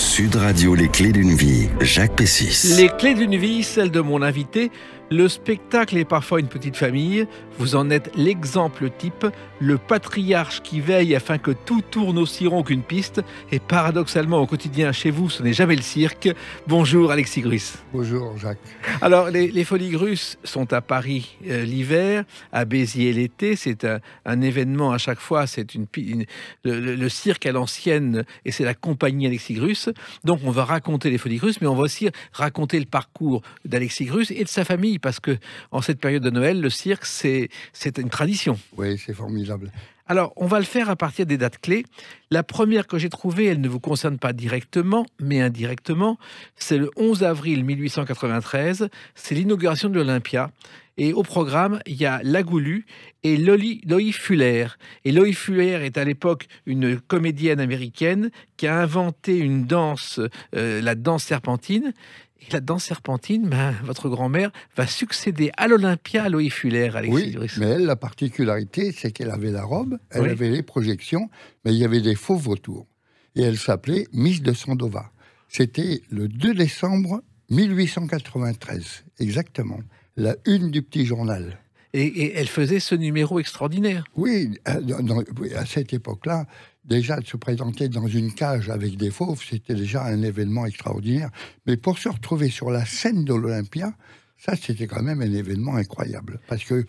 Sud Radio, les clés d'une vie, Jacques Pessis. Les clés d'une vie, celle de mon invité. Le spectacle est parfois une petite famille. Vous en êtes l'exemple type, le patriarche qui veille afin que tout tourne aussi rond qu'une piste. Et paradoxalement, au quotidien, chez vous, ce n'est jamais le cirque. Bonjour Alexis Grus. Bonjour Jacques. Alors, les Folies Grus sont à Paris l'hiver, à Béziers l'été. C'est un événement à chaque fois. C'est le cirque à l'ancienne et c'est la compagnie Alexis Grus. Donc, on va raconter les Folies Grus, mais on va aussi raconter le parcours d'Alexis Grus et de sa famille. Parce que en cette période de Noël, le cirque, c'est une tradition. Oui, c'est formidable. Alors, on va le faire à partir des dates clés. La première que j'ai trouvée, elle ne vous concerne pas directement, mais indirectement. C'est le 11 avril 1893. C'est l'inauguration de l'Olympia. Et au programme, il y a La Goulue et Loie Fuller. Et Loie Fuller est à l'époque une comédienne américaine qui a inventé une danse, la danse serpentine. Et la danse serpentine, votre grand-mère va succéder à l'Olympia à Loie Fuller, Alexis Grus. Mais elle, la particularité, c'est qu'elle avait la robe, elle avait les projections, mais il y avait des fauves autour. Et elle s'appelait Miss de Sandoval. C'était le 2 décembre 1893, exactement. La une du petit journal. Et elle faisait ce numéro extraordinaire. Oui, à cette époque-là, déjà de se présenter dans une cage avec des fauves, c'était déjà un événement extraordinaire. Mais pour se retrouver sur la scène de l'Olympia, ça, c'était quand même un événement incroyable. Parce que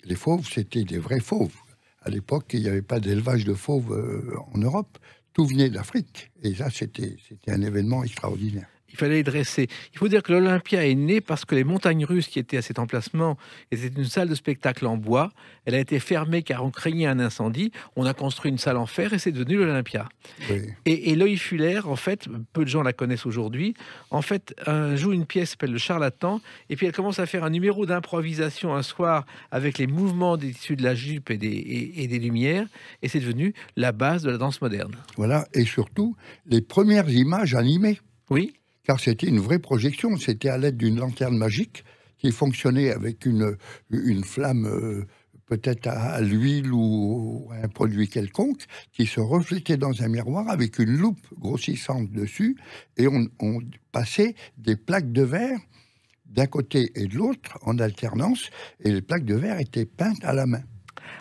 les fauves, c'était des vrais fauves. À l'époque, il n'y avait pas d'élevage de fauves en Europe. Tout venait d'Afrique. Et ça, c'était un événement extraordinaire. Il fallait les dresser. Il faut dire que l'Olympia est née parce que les montagnes russes qui étaient à cet emplacement étaient une salle de spectacle en bois. Elle a été fermée car on craignait un incendie. On a construit une salle en fer et c'est devenu l'Olympia. Oui. Et Loie Fuller, en fait, peu de gens la connaissent aujourd'hui, en fait, joue une pièce qui s'appelle Le Charlatan et puis elle commence à faire un numéro d'improvisation un soir avec les mouvements des tissus de la jupe et des lumières et c'est devenu la base de la danse moderne. Voilà, et surtout, les premières images animées. Oui. Car c'était une vraie projection, c'était à l'aide d'une lanterne magique qui fonctionnait avec une flamme peut-être à l'huile ou à un produit quelconque, qui se reflétait dans un miroir avec une loupe grossissante dessus, et on passait des plaques de verre d'un côté et de l'autre en alternance, et les plaques de verre étaient peintes à la main.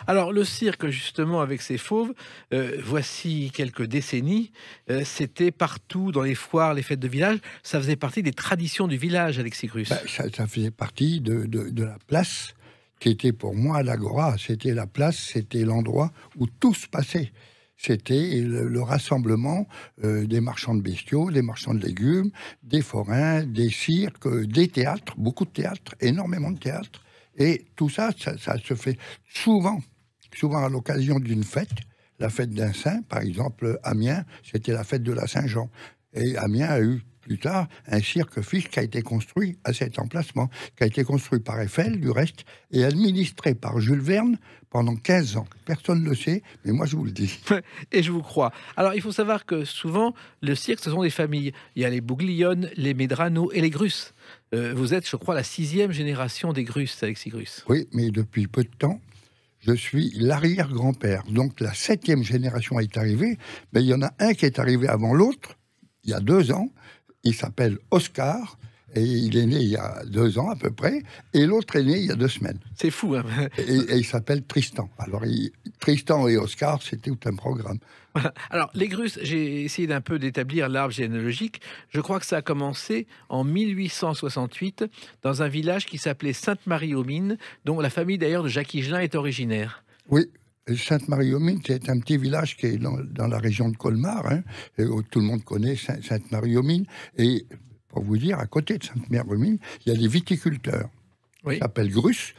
Alors, le cirque, justement, avec ses fauves, voici quelques décennies, c'était partout, dans les foires, les fêtes de village. Ça faisait partie des traditions du village, Alexis Grus. Ça faisait partie de la place qui était pour moi l'Agora. C'était la place, c'était l'endroit où tout se passait. C'était le rassemblement des marchands de bestiaux, des marchands de légumes, des forains, des cirques, des théâtres, beaucoup de théâtres, énormément de théâtres. Et tout ça, ça se fait souvent à l'occasion d'une fête, la fête d'un saint, par exemple Amiens, c'était la fête de la Saint-Jean. Et Amiens a eu plus tard un cirque fixe qui a été construit à cet emplacement, qui a été construit par Eiffel du reste, et administré par Jules Verne pendant 15 ans. Personne ne le sait, mais moi je vous le dis. Et je vous crois. Alors il faut savoir que souvent, le cirque, ce sont des familles. Il y a les Bouglione, les Medrano et les Grus. Vous êtes, je crois, la 6e génération des Grus, Alexis Grus. Oui, mais depuis peu de temps, je suis l'arrière-grand-père. Donc la 7e génération est arrivée, mais il y en a un qui est arrivé avant l'autre, il y a 2 ans. Il s'appelle Oscar, et il est né il y a 2 ans à peu près, et l'autre est né il y a 2 semaines. C'est fou, hein. Et il s'appelle Tristan. Alors, Tristan et Oscar, c'était tout un programme. Voilà. Alors, les Grus, j'ai essayé d'un peu d'établir l'arbre généalogique. Je crois que ça a commencé en 1868 dans un village qui s'appelait Sainte-Marie-aux-Mines, dont la famille d'ailleurs de Jacques Higelin est originaire. Oui. Sainte-Marie-aux-Mines, c'est un petit village qui est dans la région de Colmar, hein, et où tout le monde connaît Sainte-Marie-aux-Mines. Et pour vous dire, à côté de Sainte-Marie-aux-Mines, il y a des viticulteurs qui s'appellent Grus,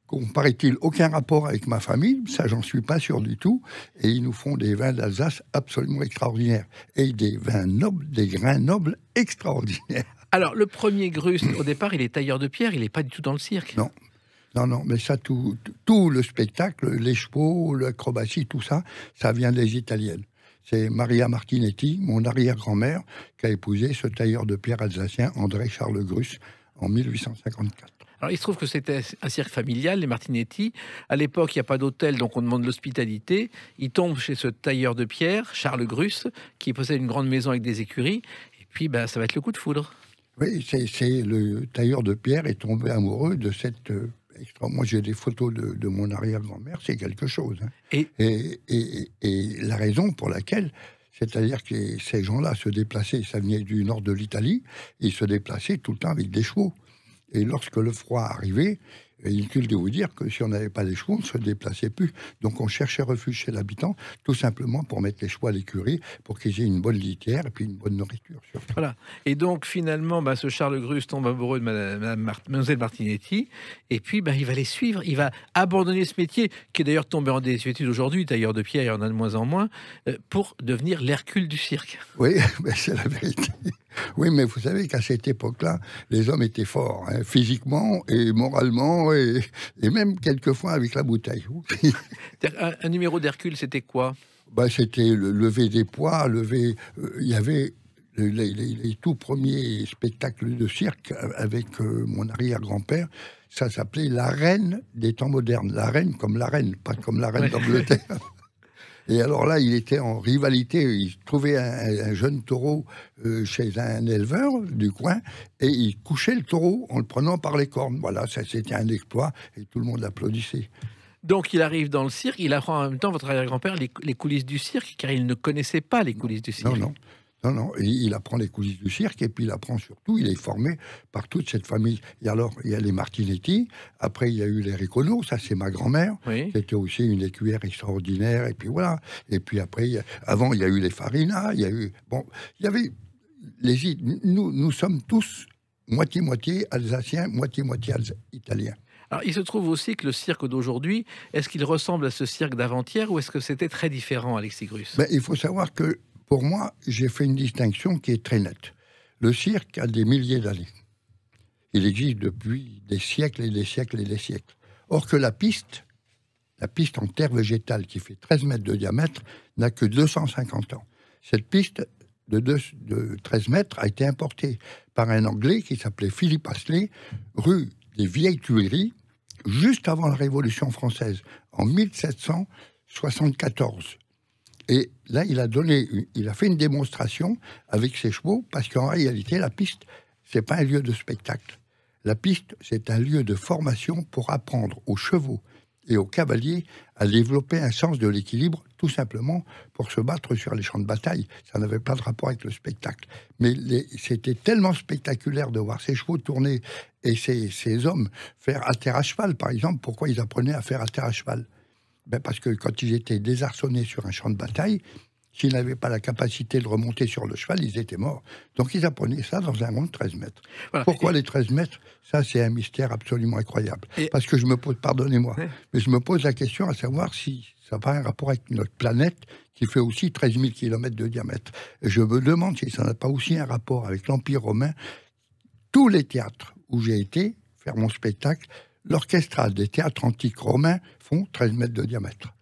qui n'ont, paraît-il, aucun rapport avec ma famille, ça j'en suis pas sûr du tout, et ils nous font des vins d'Alsace absolument extraordinaires, et des vins nobles, des grains nobles extraordinaires. Alors, le premier Grus, au départ, il est tailleur de pierre, il n'est pas du tout dans le cirque. Non. Non, mais ça, tout le spectacle, les chevaux, l'acrobatie, tout ça, ça vient des Italiennes. C'est Maria Martinetti, mon arrière-grand-mère, qui a épousé ce tailleur de pierre alsacien, André Charles Grus, en 1854. Alors, il se trouve que c'était un cirque familial, les Martinetti. À l'époque, il n'y a pas d'hôtel, donc on demande l'hospitalité. Il tombe chez ce tailleur de pierre, Charles Grus, qui possède une grande maison avec des écuries. Et puis, ça va être le coup de foudre. Oui, c'est le tailleur de pierre est tombé amoureux de cette moi, j'ai des photos de mon arrière-grand-mère, c'est quelque chose. Hein. Et la raison pour laquelle, c'est-à-dire que ces gens-là se déplaçaient, ça venait du nord de l'Italie, ils se déplaçaient tout le temps avec des chevaux. Et lorsque le froid arrivait, inutile de vous dire que si on n'avait pas les chevaux, on ne se déplaçait plus. Donc on cherchait refuge chez l'habitant, tout simplement pour mettre les chevaux à l'écurie, pour qu'ils aient une bonne litière et puis une bonne nourriture. Surtout. Voilà. Et donc finalement, ce Charles Grus tombe amoureux de Mademoiselle Martinetti, et puis il va les suivre, il va abandonner ce métier, qui est d'ailleurs tombé en désuétude aujourd'hui, tailleur de pierre, il y en a de moins en moins, pour devenir l'Hercule du cirque. Oui, c'est la vérité. Oui, mais vous savez qu'à cette époque-là, les hommes étaient forts, hein, physiquement et moralement, et même quelquefois avec la bouteille. Un numéro d'Hercule, c'était quoi ? C'était le lever des poids, il y avait les tout premiers spectacles de cirque avec mon arrière-grand-père. Ça s'appelait la reine des temps modernes. La reine comme la reine, pas comme la reine d'Angleterre. Et alors là, il était en rivalité. Il trouvait un jeune taureau chez un éleveur du coin et il couchait le taureau en le prenant par les cornes. Voilà, ça c'était un exploit et tout le monde applaudissait. Donc il arrive dans le cirque, il apprend en même temps, votre arrière-grand-père, les coulisses du cirque, car il ne connaissait pas les coulisses du cirque. Non, il apprend les coulisses du cirque et puis il apprend surtout, il est formé par toute cette famille. Et alors, il y a les Martinetti, après il y a eu les Recono, ça c'est ma grand-mère, oui. qui était aussi une écuyère extraordinaire, et puis voilà. Et puis après, avant il y a eu les Farina, il y avait nous sommes tous moitié-moitié alsaciens, moitié-moitié italiens. Alors, il se trouve aussi que le cirque d'aujourd'hui, est-ce qu'il ressemble à ce cirque d'avant-hier ou est-ce que c'était très différent, Alexis Grus ? Il faut savoir que pour moi, j'ai fait une distinction qui est très nette. Le cirque a des milliers d'années. Il existe depuis des siècles et des siècles et des siècles. Or que la piste en terre végétale qui fait 13 mètres de diamètre n'a que 250 ans. Cette piste de 13 mètres a été importée par un Anglais qui s'appelait Philippe Astley, rue des Vieilles Tuileries, juste avant la Révolution française, en 1774. Et là, il a fait une démonstration avec ses chevaux, parce qu'en réalité, la piste, c'est pas un lieu de spectacle. La piste, c'est un lieu de formation pour apprendre aux chevaux et aux cavaliers à développer un sens de l'équilibre, tout simplement pour se battre sur les champs de bataille. Ça n'avait pas de rapport avec le spectacle. Mais c'était tellement spectaculaire de voir ces chevaux tourner et ces hommes faire à terre à cheval, par exemple. Pourquoi ils apprenaient à faire à terre à cheval ? Parce que quand ils étaient désarçonnés sur un champ de bataille, s'ils n'avaient pas la capacité de remonter sur le cheval, ils étaient morts. Donc ils apprenaient ça dans un rond de 13 mètres. Voilà. Pourquoi les 13 mètres ? Ça, c'est un mystère absolument incroyable. Parce que je me pose, pardonnez-moi, mais je me pose la question à savoir si ça n'a pas un rapport avec notre planète qui fait aussi 13 000 km de diamètre. Et je me demande si ça n'a pas aussi un rapport avec l'Empire romain. Tous les théâtres où j'ai été faire mon spectacle, l'orchestral des théâtres antiques romains font 13 mètres de diamètre.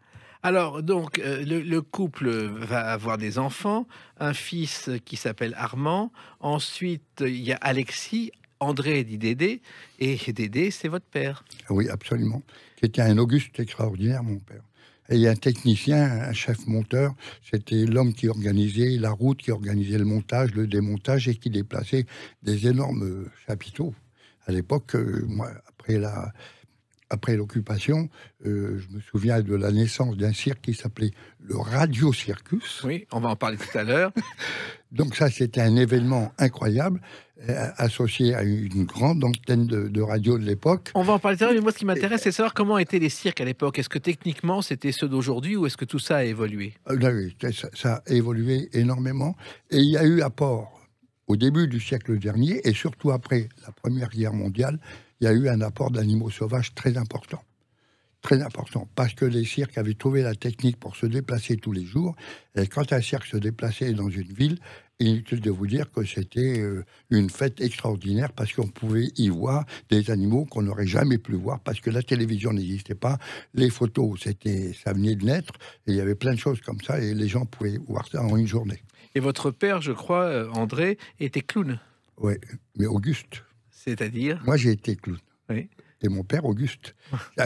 Alors, donc, le couple va avoir des enfants, un fils qui s'appelle Armand. Ensuite, il y a Alexis, André dit Dédé, et Dédé, c'est votre père. Oui, absolument. Qui était un Auguste extraordinaire, mon père. Et il y a un technicien, un chef monteur, c'était l'homme qui organisait la route, qui organisait le montage, le démontage, et qui déplaçait des énormes chapiteaux. À l'époque, moi, après l'occupation, je me souviens de la naissance d'un cirque qui s'appelait le Radio Circus. Oui, on va en parler tout à l'heure. Donc ça, c'était un événement incroyable, associé à une grande antenne de radio de l'époque. On va en parler tout à l'heure, mais moi, ce qui m'intéresse, c'est de savoir comment étaient les cirques à l'époque. Est-ce que techniquement, c'était ceux d'aujourd'hui ou est-ce que tout ça a évolué ? Oui, ça a évolué énormément. Et il y a eu apport au début du siècle dernier, et surtout après la Première Guerre mondiale, il y a eu un apport d'animaux sauvages très important. Très important, parce que les cirques avaient trouvé la technique pour se déplacer tous les jours. Et quand un cirque se déplaçait dans une ville, inutile de vous dire que c'était une fête extraordinaire, parce qu'on pouvait y voir des animaux qu'on n'aurait jamais pu voir, parce que la télévision n'existait pas, les photos, ça venait de naître, et il y avait plein de choses comme ça, et les gens pouvaient voir ça en une journée. Et votre père, je crois, André, était clown. Oui, mais Auguste. C'est-à-dire? Moi, j'ai été clown. Oui. Et mon père, Auguste.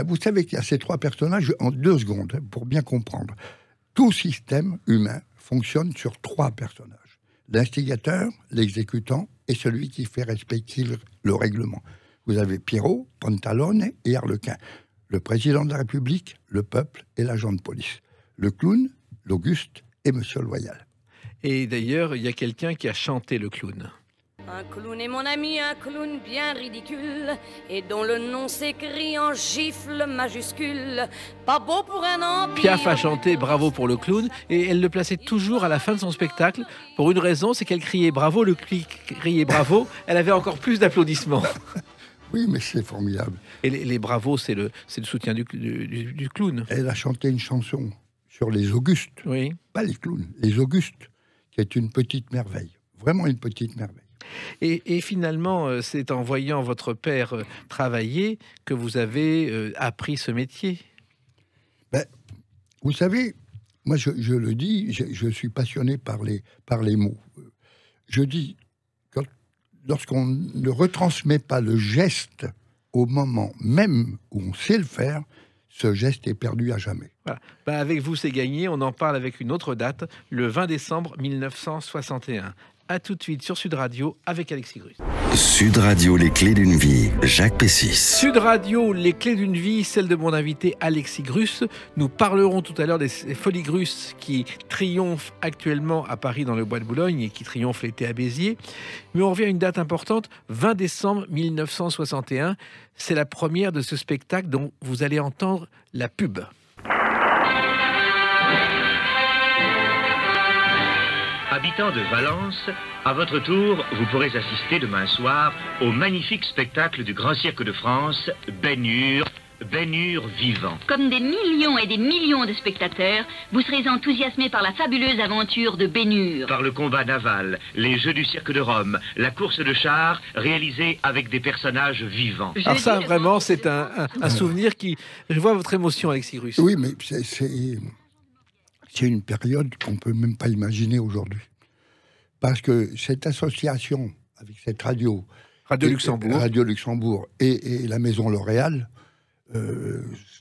Vous savez qu'il y a ces trois personnages, en 2 secondes, hein, pour bien comprendre. Tout système humain fonctionne sur 3 personnages. L'instigateur, l'exécutant et celui qui fait respecter le règlement. Vous avez Pierrot, Pantalone et Arlequin. Le président de la République, le peuple et l'agent de police. Le clown, l'Auguste et Monsieur Loyal. Et d'ailleurs, il y a quelqu'un qui a chanté le clown. Un clown est mon ami, un clown bien ridicule, et dont le nom s'écrit en gifle majuscule. Pas beau pour un empire. Piaf a chanté Bravo pour le clown, et elle le plaçait toujours à la fin de son spectacle, pour une raison, c'est qu'elle criait Bravo, le criait Bravo, elle avait encore plus d'applaudissements. Oui, mais c'est formidable. Et les bravos, c'est le soutien du clown. Elle a chanté une chanson sur les Augustes, Oui. pas les clowns, les Augustes, qui est une petite merveille, vraiment une petite merveille. Et finalement, c'est en voyant votre père travailler que vous avez appris ce métier. Ben, vous savez, moi je le dis, je suis passionné par les mots. Je dis, lorsqu'on ne retransmet pas le geste au moment même où on sait le faire, ce geste est perdu à jamais. Voilà. Ben, avec vous, c'est gagné. On en parle avec une autre date, le 20 décembre 1961. A tout de suite sur Sud Radio avec Alexis Grus. Sud Radio, les clés d'une vie, Jacques Pessis. Sud Radio, les clés d'une vie, celle de mon invité Alexis Grus. Nous parlerons tout à l'heure des Folies Grus qui triomphent actuellement à Paris dans le Bois de Boulogne et qui triomphent l'été à Béziers. Mais on revient à une date importante, 20 décembre 1961. C'est la première de ce spectacle dont vous allez entendre la pub. Habitants de Valence, à votre tour, vous pourrez assister demain soir au magnifique spectacle du Grand Cirque de France, Ben Hur vivant. Comme des millions et des millions de spectateurs, vous serez enthousiasmés par la fabuleuse aventure de Ben Hur. Par le combat naval, les Jeux du Cirque de Rome, la course de chars réalisée avec des personnages vivants. Alors ça, vraiment, c'est un souvenir qui... Je vois votre émotion, Alexis Grus. Oui, mais c'est une période qu'on ne peut même pas imaginer aujourd'hui. Parce que cette association avec cette Radio Luxembourg et la Maison L'Oréal,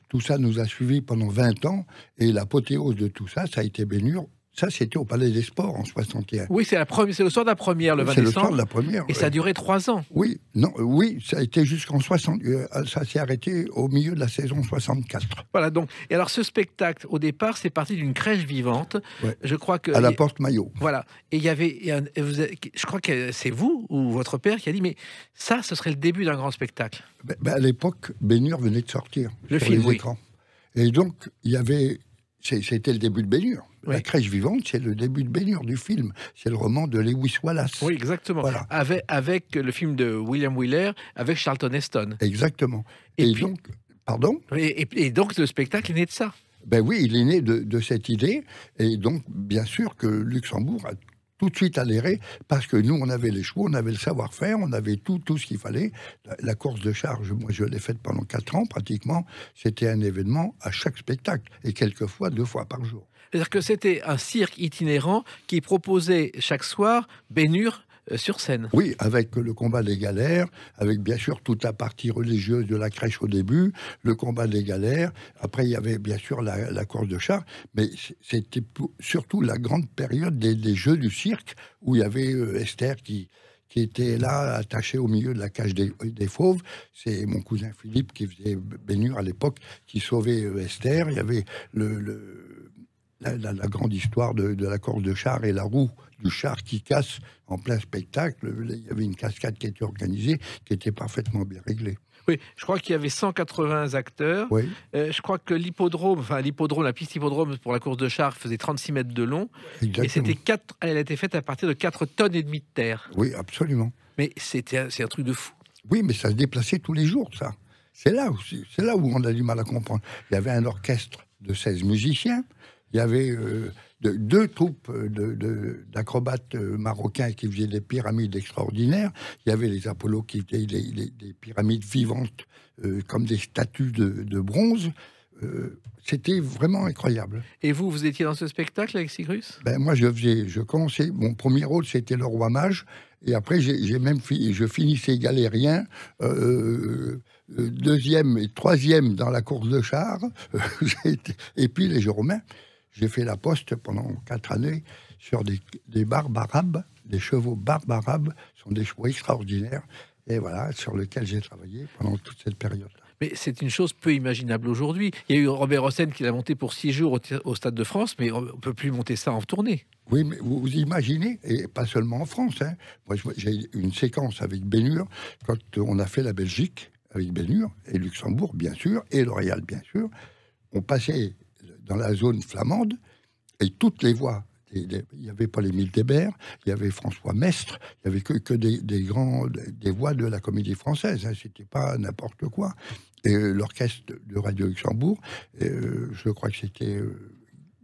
tout ça nous a suivis pendant 20 ans, et l'apothéose de tout ça, ça a été Ben Hur. Ça, c'était au Palais des Sports en 61. Oui, c'est le soir de la première, le 20 C'est décembre. le soir de la première. Et ça a duré 3 ans. Oui, ça a été jusqu'en 60. Ça s'est arrêté au milieu de la saison 64. Voilà, donc. Et alors, ce spectacle, au départ, c'est parti d'une crèche vivante. Ouais. Je crois que. À la Porte Maillot. Voilà. Et il y avait. Je crois que c'est vous ou votre père qui a dit, mais ça, ce serait le début d'un grand spectacle. À l'époque, Ben Hur venait de sortir. Le sur film, les écrans. Et donc, il y avait. C'était le début de Ben Hur. Oui. La crèche vivante, c'est le début de Ben Hur du film. C'est le roman de Lewis Wallace. Oui, exactement. Voilà. Avec le film de William Wyler, avec Charlton Heston. Exactement. Et Et puis- donc, pardon ? Et donc, le spectacle est né de ça. Ben oui, il est né de cette idée. Et donc, bien sûr que Luxembourg a tout de suite adhéré, parce que nous, on avait les chevaux, on avait le savoir-faire, on avait tout ce qu'il fallait. La course de charge, moi, je l'ai faite pendant 4 ans, pratiquement. C'était un événement à chaque spectacle, et quelquefois 2 fois par jour. C'est-à-dire que c'était un cirque itinérant qui proposait chaque soir Ben Hur sur scène. Oui, avec le combat des galères, avec bien sûr toute la partie religieuse de la crèche au début, le combat des galères. Après, il y avait bien sûr la course de chars, mais c'était surtout la grande période des jeux du cirque, où il y avait Esther qui était là, attachée au milieu de la cage des fauves. C'est mon cousin Philippe qui faisait Ben Hur à l'époque, qui sauvait Esther. Il y avait la grande histoire de la course de chars et la roue du char qui casse en plein spectacle. Il y avait une cascade qui était organisée, qui était parfaitement bien réglée. Oui, je crois qu'il y avait 180 acteurs. Oui, Je crois que la piste hippodrome pour la course de chars faisait 36 mètres de long. exactement. Et elle a été faite à partir de 4 tonnes et demie de terre. Oui, absolument. Mais c'est un truc de fou. Oui, mais ça se déplaçait tous les jours, ça. C'est là où on a du mal à comprendre. Il y avait un orchestre de 16 musiciens. Il y avait 2 troupes d'acrobates marocains qui faisaient des pyramides extraordinaires. Il y avait les Apollos qui faisaient des pyramides vivantes comme des statues de bronze. C'était vraiment incroyable. Et vous étiez dans ce spectacle avec Sigrus? Ben, moi, je commençais, mon premier rôle, c'était le roi mage, et après, je finissais galérien, deuxième et troisième dans la course de chars, et puis les jeux romains. J'ai fait la poste pendant 4 années sur des barbes arabes, des chevaux barbes arabes, sont des chevaux extraordinaires, et voilà, sur lesquels j'ai travaillé pendant toute cette période-là. Mais c'est une chose peu imaginable aujourd'hui. Il y a eu Robert Hossein qui l'a monté pour 6 jours au Stade de France, mais on ne peut plus monter ça en tournée. Oui, mais vous imaginez, et pas seulement en France. Hein. Moi, j'ai une séquence avec Bénur, quand on a fait la Belgique, avec Bénur, et Luxembourg, bien sûr, et L'Oréal, bien sûr. On passait dans la zone flamande, et toutes les voix, il n'y avait pas Paul-Émile Débert, il y avait François Mestre, il n'y avait que des voix de la comédie française, hein, c'était pas n'importe quoi. Et l'orchestre de Radio Luxembourg, je crois que c'était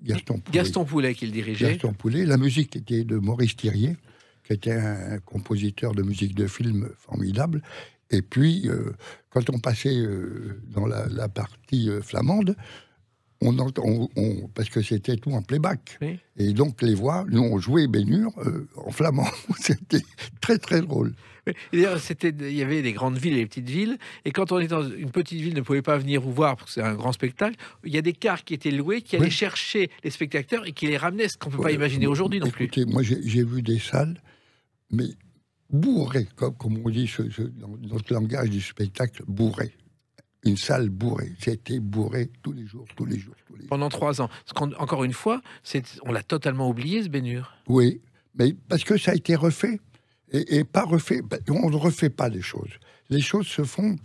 Gaston Poulet qui le dirigeait. Gaston Poulet, la musique était de Maurice Thirier, qui était un compositeur de musique de film formidable. Et puis, quand on passait dans la partie flamande, parce que c'était tout en playback. Oui. Et donc, les voix, nous, on jouait Bénur en flamand. C'était très, très drôle. Oui. D'ailleurs, il y avait les grandes villes et les petites villes. Et quand on est dans une petite ville, ne pouvait pas venir vous voir, parce que c'est un grand spectacle, il y a des cars qui étaient loués, qui allaient chercher les spectateurs et qui les ramenaient, ce qu'on ne peut pas imaginer aujourd'hui non plus. Écoutez, moi, j'ai vu des salles, mais bourrées, comme on dit dans notre langage du spectacle, bourrées. Une salle bourrée. C'était bourré tous les jours. Pendant 3 ans. Encore une fois, on l'a totalement oublié, ce Bénur. Oui, mais parce que ça a été refait. Et pas refait. On ne refait pas les choses. Les choses se font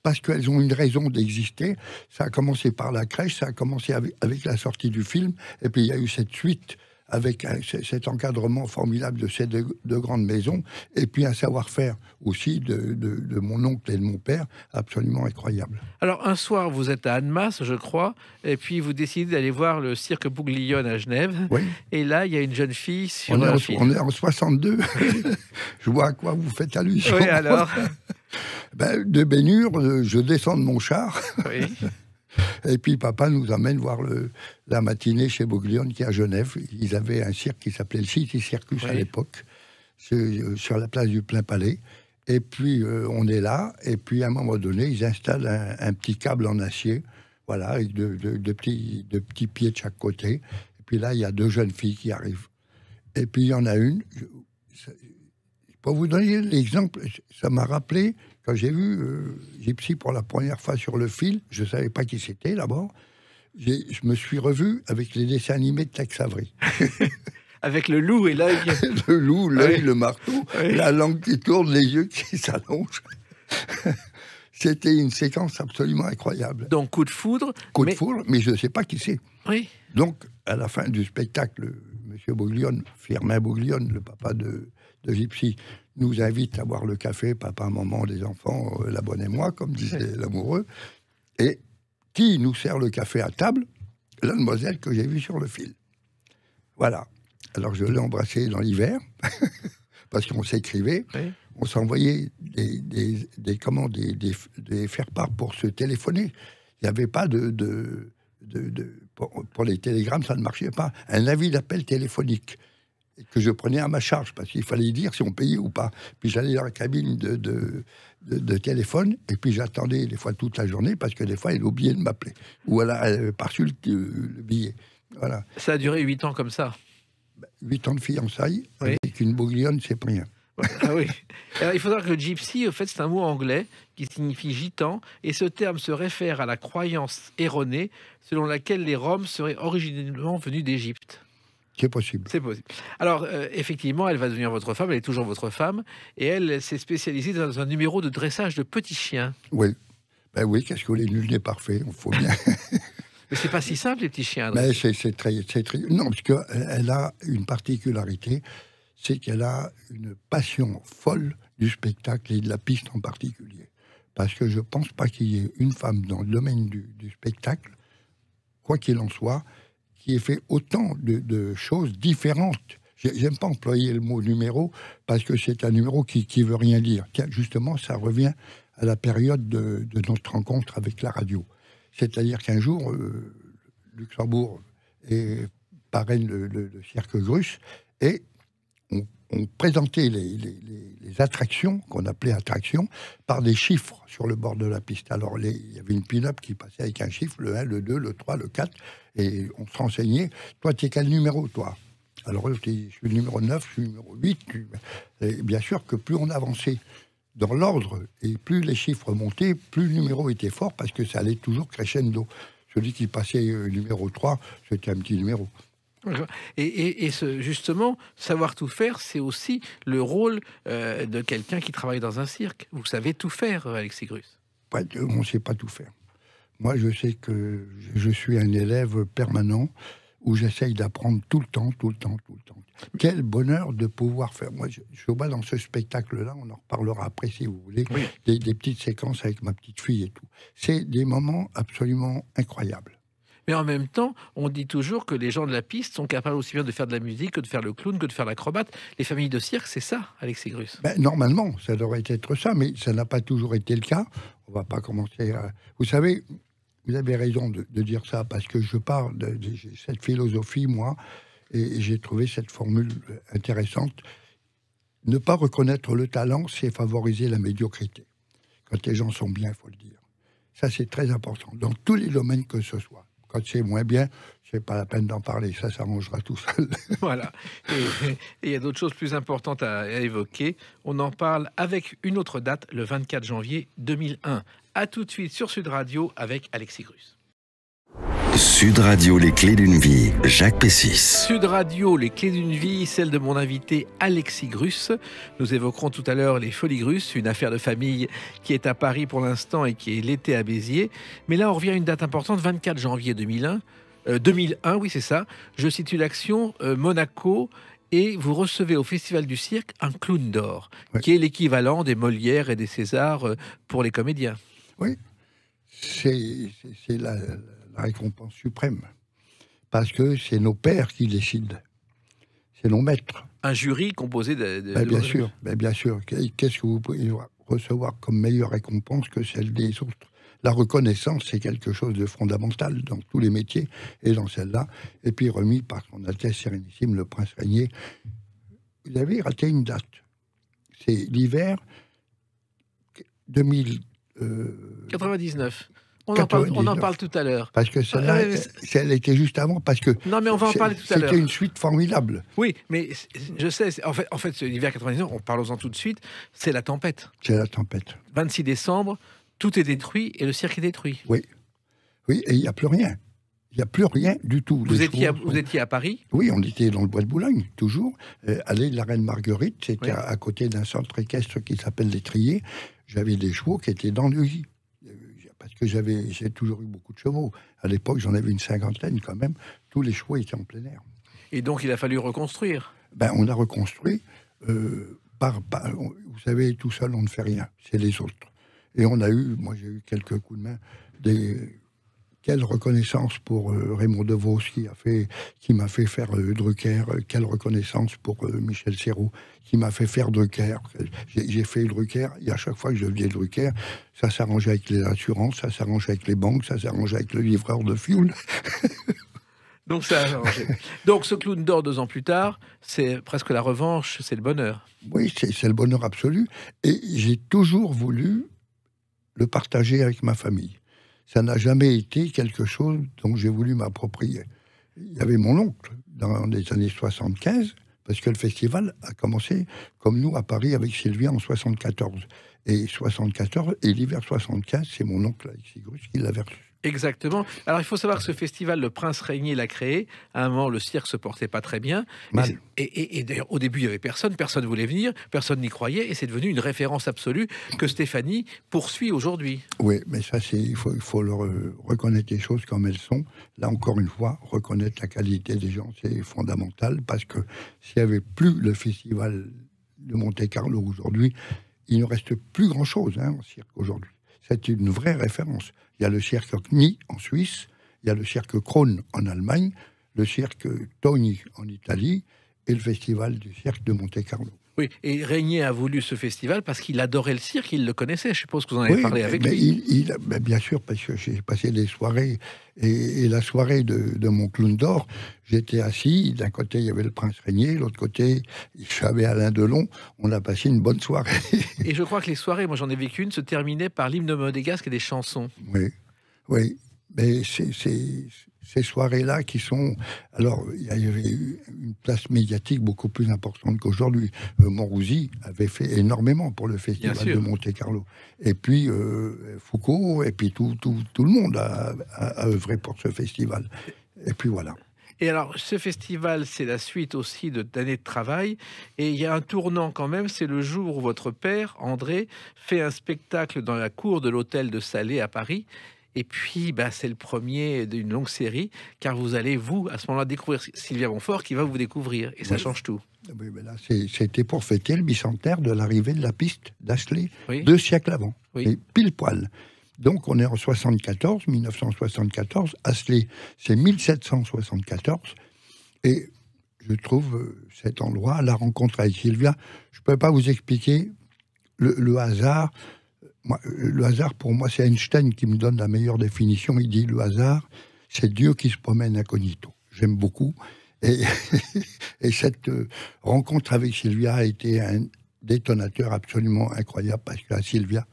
parce qu'elles ont une raison d'exister. Ça a commencé par la crèche, ça a commencé avec la sortie du film. Et puis il y a eu cette suite avec cet encadrement formidable de ces deux grandes maisons, et puis un savoir-faire aussi de mon oncle et de mon père, absolument incroyable. Alors, un soir, vous êtes à Annemasse, je crois, et puis vous décidez d'aller voir le cirque Bouglione à Genève, oui. Et là, il y a une jeune fille sur un film. On est en 62, je vois à quoi vous faites allusion. Oui, alors de Bénur, je descends de mon char, oui. Et puis papa nous amène voir la matinée chez Bouglione qui est à Genève. Ils avaient un cirque qui s'appelait le City Circus à l'époque, sur la place du Plein Palais. Et puis on est là, et puis à un moment donné, ils installent un petit câble en acier, voilà, avec de petits pieds de chaque côté. Et puis là, il y a 2 jeunes filles qui arrivent. Et puis il y en a une, pour vous donner l'exemple, ça m'a rappelé, quand j'ai vu Gypsy pour la première fois sur le fil, je ne savais pas qui c'était d'abord, je me suis revu avec les dessins animés de Tex Avery. Avec le loup et l'œil. Le loup, l'œil, le marteau, la langue qui tourne, les yeux qui s'allongent. C'était une séquence absolument incroyable. Donc coup de foudre. De foudre, mais je ne sais pas qui c'est. Oui. Donc, à la fin du spectacle, M. Bouglione, Firmin Bouglione, le papa de Gypsy, nous invite à boire le café, papa, maman, les enfants, la bonne et moi, comme disait l'amoureux. Et qui nous sert le café à table? La demoiselle que j'ai vue sur le fil. Voilà. Alors je l'ai embrassée dans l'hiver, parce qu'on s'écrivait. Oui. On s'envoyait des faire-part pour se téléphoner. Il n'y avait pas pour les télégrammes, ça ne marchait pas. Un avis d'appel téléphonique que je prenais à ma charge, parce qu'il fallait dire si on payait ou pas. Puis j'allais dans la cabine de téléphone, et puis j'attendais des fois toute la journée, parce que des fois, elle oubliait de m'appeler. Ou elle avait pas reçu le billet. Voilà. Ça a duré 8 ans comme ça. 8 ans de fiançailles, oui. Avec une Bouglione, c'est pas rien. Ah oui. Alors, il faut savoir que gypsy, au fait, c'est un mot anglais qui signifie gitan, et ce terme se réfère à la croyance erronée selon laquelle les Roms seraient originellement venus d'Égypte. C'est possible. C'est possible. Alors, effectivement, elle va devenir votre femme, elle est toujours votre femme, et elle s'est spécialisée dans un numéro de dressage de petits chiens. Oui. Ben oui, qu'est-ce que les nuls n'est parfait, il faut bien... Mais c'est pas si simple, les petits chiens. Mais c'est très... Non, parce qu'elle a une particularité, c'est qu'elle a une passion folle du spectacle et de la piste en particulier. Parce que je ne pense pas qu'il y ait une femme dans le domaine du spectacle, quoi qu'il en soit, qui ait fait autant de choses différentes. J'aime pas employer le mot numéro, parce que c'est un numéro qui veut rien dire. Justement, ça revient à la période de notre rencontre avec la radio. C'est-à-dire qu'un jour, Luxembourg parraine le cirque Grus, et on présentait les attractions, qu'on appelait attractions, par des chiffres sur le bord de la piste. Alors, il y avait une pin-up qui passait avec un chiffre, le 1, le 2, le 3, le 4, et on se renseignait. Toi, tu es quel numéro, toi? Alors, je suis le numéro 9, je suis le numéro 8. Et bien sûr que plus on avançait dans l'ordre, et plus les chiffres montaient, plus le numéro était fort, parce que ça allait toujours crescendo. Celui qui passait numéro 3, c'était un petit numéro. Et justement, savoir tout faire, c'est aussi le rôle de quelqu'un qui travaille dans un cirque. Vous savez tout faire, Alexis Grus. On ne sait pas tout faire. Moi, je sais que je suis un élève permanent où j'essaye d'apprendre tout le temps. Quel bonheur de pouvoir faire. Moi, je vois dans ce spectacle-là, on en reparlera après si vous voulez, oui. des petites séquences avec ma petite fille et tout. C'est des moments absolument incroyables. Mais en même temps, on dit toujours que les gens de la piste sont capables aussi bien de faire de la musique que de faire le clown, que de faire l'acrobate. Les familles de cirque, c'est ça, Alexis Grus. Normalement, ça devrait être ça, mais ça n'a pas toujours été le cas. On ne va pas commencer à... Vous savez, vous avez raison de dire ça, parce que je parle de cette philosophie, moi, et j'ai trouvé cette formule intéressante. Ne pas reconnaître le talent, c'est favoriser la médiocrité. Quand les gens sont bien, il faut le dire. Ça, c'est très important, dans tous les domaines que ce soit. Quand c'est moins bien, c'est pas la peine d'en parler, ça s'arrangera tout seul. Voilà. Et il y a d'autres choses plus importantes à évoquer. On en parle avec une autre date, le 24 janvier 2001. À tout de suite sur Sud Radio avec Alexis Grus. Sud Radio, les clés d'une vie, Jacques Pessis. Sud Radio, les clés d'une vie, celle de mon invité Alexis Grus. Nous évoquerons tout à l'heure les Folies Grus, une affaire de famille qui est à Paris pour l'instant et qui est l'été à Béziers. Mais là, on revient à une date importante, 24 janvier 2001. 2001, oui, c'est ça. Je situe l'action Monaco. Et vous recevez au Festival du Cirque un clown d'or, oui, qui est l'équivalent des Molières et des Césars pour les comédiens. Oui, c'est la récompense suprême. Parce que c'est nos pères qui décident. C'est nos maîtres. Un jury composé de... Bien sûr, bien sûr. Qu'est-ce que vous pouvez recevoir comme meilleure récompense que celle des autres? La reconnaissance, c'est quelque chose de fondamental dans tous les métiers, et dans celle-là. Et puis remis par son Altesse Sérénissime, le Prince Régnier. Vous avez raté une date. C'est l'hiver 2099. On en parle tout à l'heure. Parce que celle-là, elle était juste avant, parce que... Non, mais on va en parler tout à l'heure. C'était une suite formidable. Oui, mais je sais, en fait, l'hiver 99, on parle-en tout de suite, c'est la tempête. C'est la tempête. 26 décembre, tout est détruit et le cirque est détruit. Oui, oui, et il n'y a plus rien. Il n'y a plus rien du tout. Vous étiez à Paris? Oui, on était dans le bois de Boulogne, toujours. Allée de la Reine Marguerite, c'était à côté d'un centre équestre qui s'appelle l'Étrier. J'avais des chevaux qui étaient dans le gîte. Parce que j'ai toujours eu beaucoup de chevaux. À l'époque, j'en avais une 50aine quand même. Tous les chevaux étaient en plein air. Et donc, il a fallu reconstruire? On a reconstruit. Vous savez, tout seul, on ne fait rien. C'est les autres. Et moi j'ai eu quelques coups de main. Quelle reconnaissance pour Raymond DeVos qui m'a fait faire Drucker. Quelle reconnaissance pour Michel Serrault qui m'a fait faire Drucker. J'ai fait Drucker, et à chaque fois que je faisais Drucker, ça s'arrangeait avec les assurances, ça s'arrangeait avec les banques, ça s'arrangeait avec le livreur de fioul. Donc ça a arrangé. Donc ce clown d'or 2 ans plus tard, c'est presque la revanche, c'est le bonheur. Oui, c'est le bonheur absolu. Et j'ai toujours voulu le partager avec ma famille. Ça n'a jamais été quelque chose dont j'ai voulu m'approprier. Il y avait mon oncle dans les années 75, parce que le festival a commencé, comme nous, à Paris, avec Sylvia en 74. Et l'hiver 75, c'est mon oncle Alexis Grus qui l'avait reçu. Exactement. Alors, il faut savoir que ce festival, le Prince Régnier l'a créé. À un moment, le cirque se portait pas très bien. Et d'ailleurs, au début, il y avait personne ne voulait venir, personne n'y croyait, et c'est devenu une référence absolue que Stéphanie poursuit aujourd'hui. Oui, mais ça, il faut reconnaître les choses comme elles sont. Là, encore une fois, reconnaître la qualité des gens, c'est fondamental, parce que s'il n'y avait plus le festival de Monte-Carlo aujourd'hui, il ne reste plus grand-chose en cirque aujourd'hui. C'est une vraie référence. Il y a le cirque CNI en Suisse, il y a le cirque Krone en Allemagne, le cirque Toni en Italie et le festival du cirque de Monte-Carlo. Oui, et Régnier a voulu ce festival parce qu'il adorait le cirque, il le connaissait. Je suppose que vous en avez parlé avec lui. Bien sûr, parce que j'ai passé des soirées, et la soirée de mon clown d'or, j'étais assis, d'un côté il y avait le prince Régnier, de l'autre côté j'avais Alain Delon, on a passé une bonne soirée. Et je crois que les soirées, moi j'en ai vécu une, se terminaient par l'hymne monégasque et des chansons. Oui, mais ces soirées-là qui sont... Alors, il y avait eu une place médiatique beaucoup plus importante qu'aujourd'hui. Monrouzy avait fait énormément pour le festival de Monte-Carlo. Et puis, Foucault, et puis tout le monde a œuvré pour ce festival. Et puis voilà. Et alors, ce festival, c'est la suite aussi d'années de travail. Et il y a un tournant quand même, c'est le jour où votre père, André, fait un spectacle dans la cour de l'hôtel de Salé à Paris. Et puis, c'est le premier d'une longue série, car vous allez, à ce moment-là, découvrir Sylvia Montfort, qui va vous découvrir. Et ça change tout. Oui, mais là, c'était pour fêter le bicentenaire de l'arrivée de la piste d'Astley, 2 siècles avant. Et pile poil. Donc, on est en 1974. Astley, c'est 1774. Et je trouve cet endroit, la rencontre avec Sylvia, je ne peux pas vous expliquer le hasard. Le hasard, pour moi, c'est Einstein qui me donne la meilleure définition. Il dit, le hasard, c'est Dieu qui se promène incognito. J'aime beaucoup. Et cette rencontre avec Sylvia a été un détonateur absolument incroyable, parce qu'à Sylvia,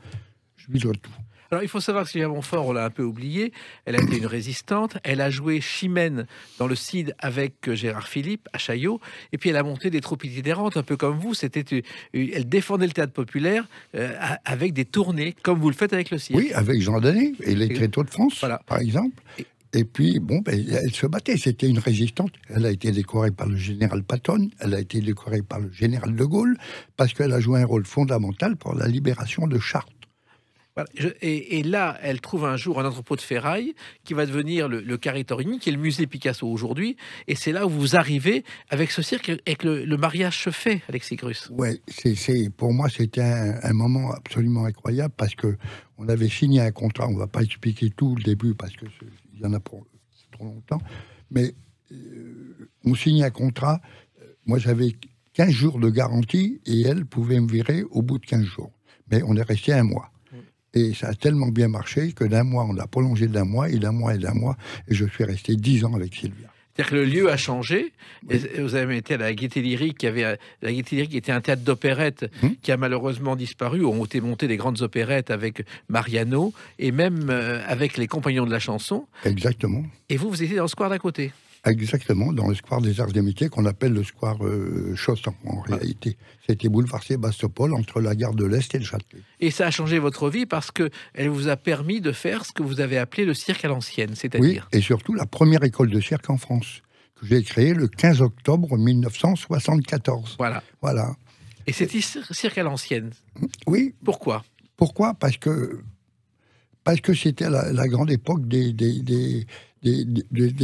je lui dois tout. Alors, il faut savoir que Sylvia Montfort, on l'a un peu oublié, elle a été une résistante, elle a joué Chimène dans le Cid avec Gérard Philippe à Chaillot, et puis elle a monté des troupes itinérantes, un peu comme vous. Elle défendait le théâtre populaire avec des tournées, comme vous le faites avec le cirque. Oui, avec Jean Danet et les Tréteaux de France, par exemple. Et puis, elle se battait, c'était une résistante. Elle a été décorée par le général Patton, elle a été décorée par le général de Gaulle, parce qu'elle a joué un rôle fondamental pour la libération de Chartres. Voilà. Et là, elle trouve un jour un entrepôt de ferraille qui va devenir le Carré Torigny, qui est le musée Picasso aujourd'hui. Et c'est là où vous arrivez avec ce cirque et que le mariage se fait, Alexis Grus. Oui, pour moi, c'était un moment absolument incroyable, parce qu'on avait signé un contrat. On ne va pas expliquer tout le début, parce qu'il y en a pour trop longtemps. Mais on signe un contrat. Moi, j'avais 15 jours de garantie et elle pouvait me virer au bout de 15 jours. Mais on est resté un mois. Et ça a tellement bien marché que d'un mois, on a prolongé d'un mois, et d'un mois, et d'un mois. Et je suis resté 10 ans avec Sylvia. C'est-à-dire que le lieu a changé. Oui. Et vous avez été à la Gaîté Lyrique, la Gaîté Lyrique était un théâtre d'opérette qui a malheureusement disparu. Ont été montées des grandes opérettes avec Mariano et même avec les Compagnons de la Chanson. Exactement. Et vous étiez dans le square d'à côté. Exactement, dans le square des Arts et Métiers, qu'on appelle le square Chausson, en réalité. C'était boulevard Sébastopol, entre la gare de l'Est et le Châtelet. Et ça a changé votre vie parce qu'elle vous a permis de faire ce que vous avez appelé le cirque à l'ancienne, c'est-à-dire... Oui, et surtout la première école de cirque en France, que j'ai créée le 15 octobre 1974. Voilà. Et c'était cirque à l'ancienne. Oui. Pourquoi ? Parce que c'était la grande époque des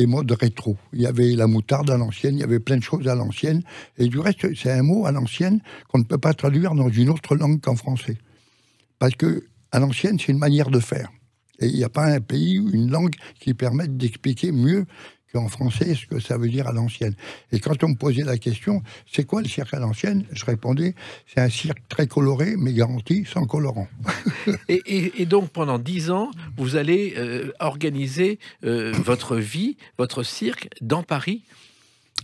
modes rétro. Il y avait la moutarde à l'ancienne, il y avait plein de choses à l'ancienne. Et du reste, c'est un mot à l'ancienne qu'on ne peut pas traduire dans une autre langue qu'en français. Parce que à l'ancienne, c'est une manière de faire. Et il n'y a pas un pays ou une langue qui permette d'expliquer mieux qu'en français ce que ça veut dire à l'ancienne. Et quand on me posait la question, c'est quoi le cirque à l'ancienne ? Je répondais, c'est un cirque très coloré, mais garanti sans colorant. et donc, pendant 10 ans, vous allez organiser votre vie, votre cirque, dans Paris ?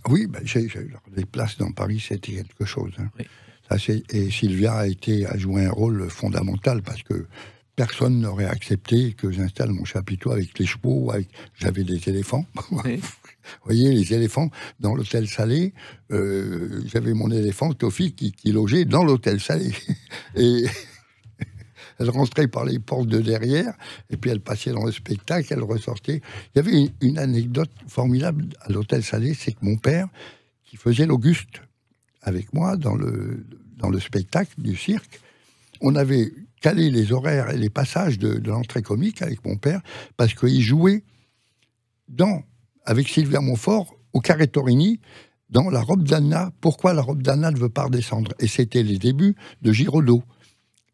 Oui, j'ai des places dans Paris, c'était quelque chose. Hein. Oui. Et Sylvia a joué un rôle fondamental, parce que personne n'aurait accepté que j'installe mon chapiteau avec les chevaux. J'avais des éléphants. Oui. Vous voyez, les éléphants dans l'hôtel Salé. J'avais mon éléphant, Tofi, qui logeait dans l'hôtel Salé. Et elle rentrait par les portes de derrière, et puis elle passait dans le spectacle, elle ressortait. Il y avait une anecdote formidable à l'hôtel Salé, c'est que mon père, qui faisait l'Auguste avec moi dans le spectacle du cirque, on avait calé les horaires et les passages de l'entrée comique avec mon père, parce qu'il jouait avec Sylvia Montfort au Carré Torigny dans la robe d'Anna. Pourquoi la robe d'Anna ne veut pas redescendre ? Et c'était les débuts de Giraudot.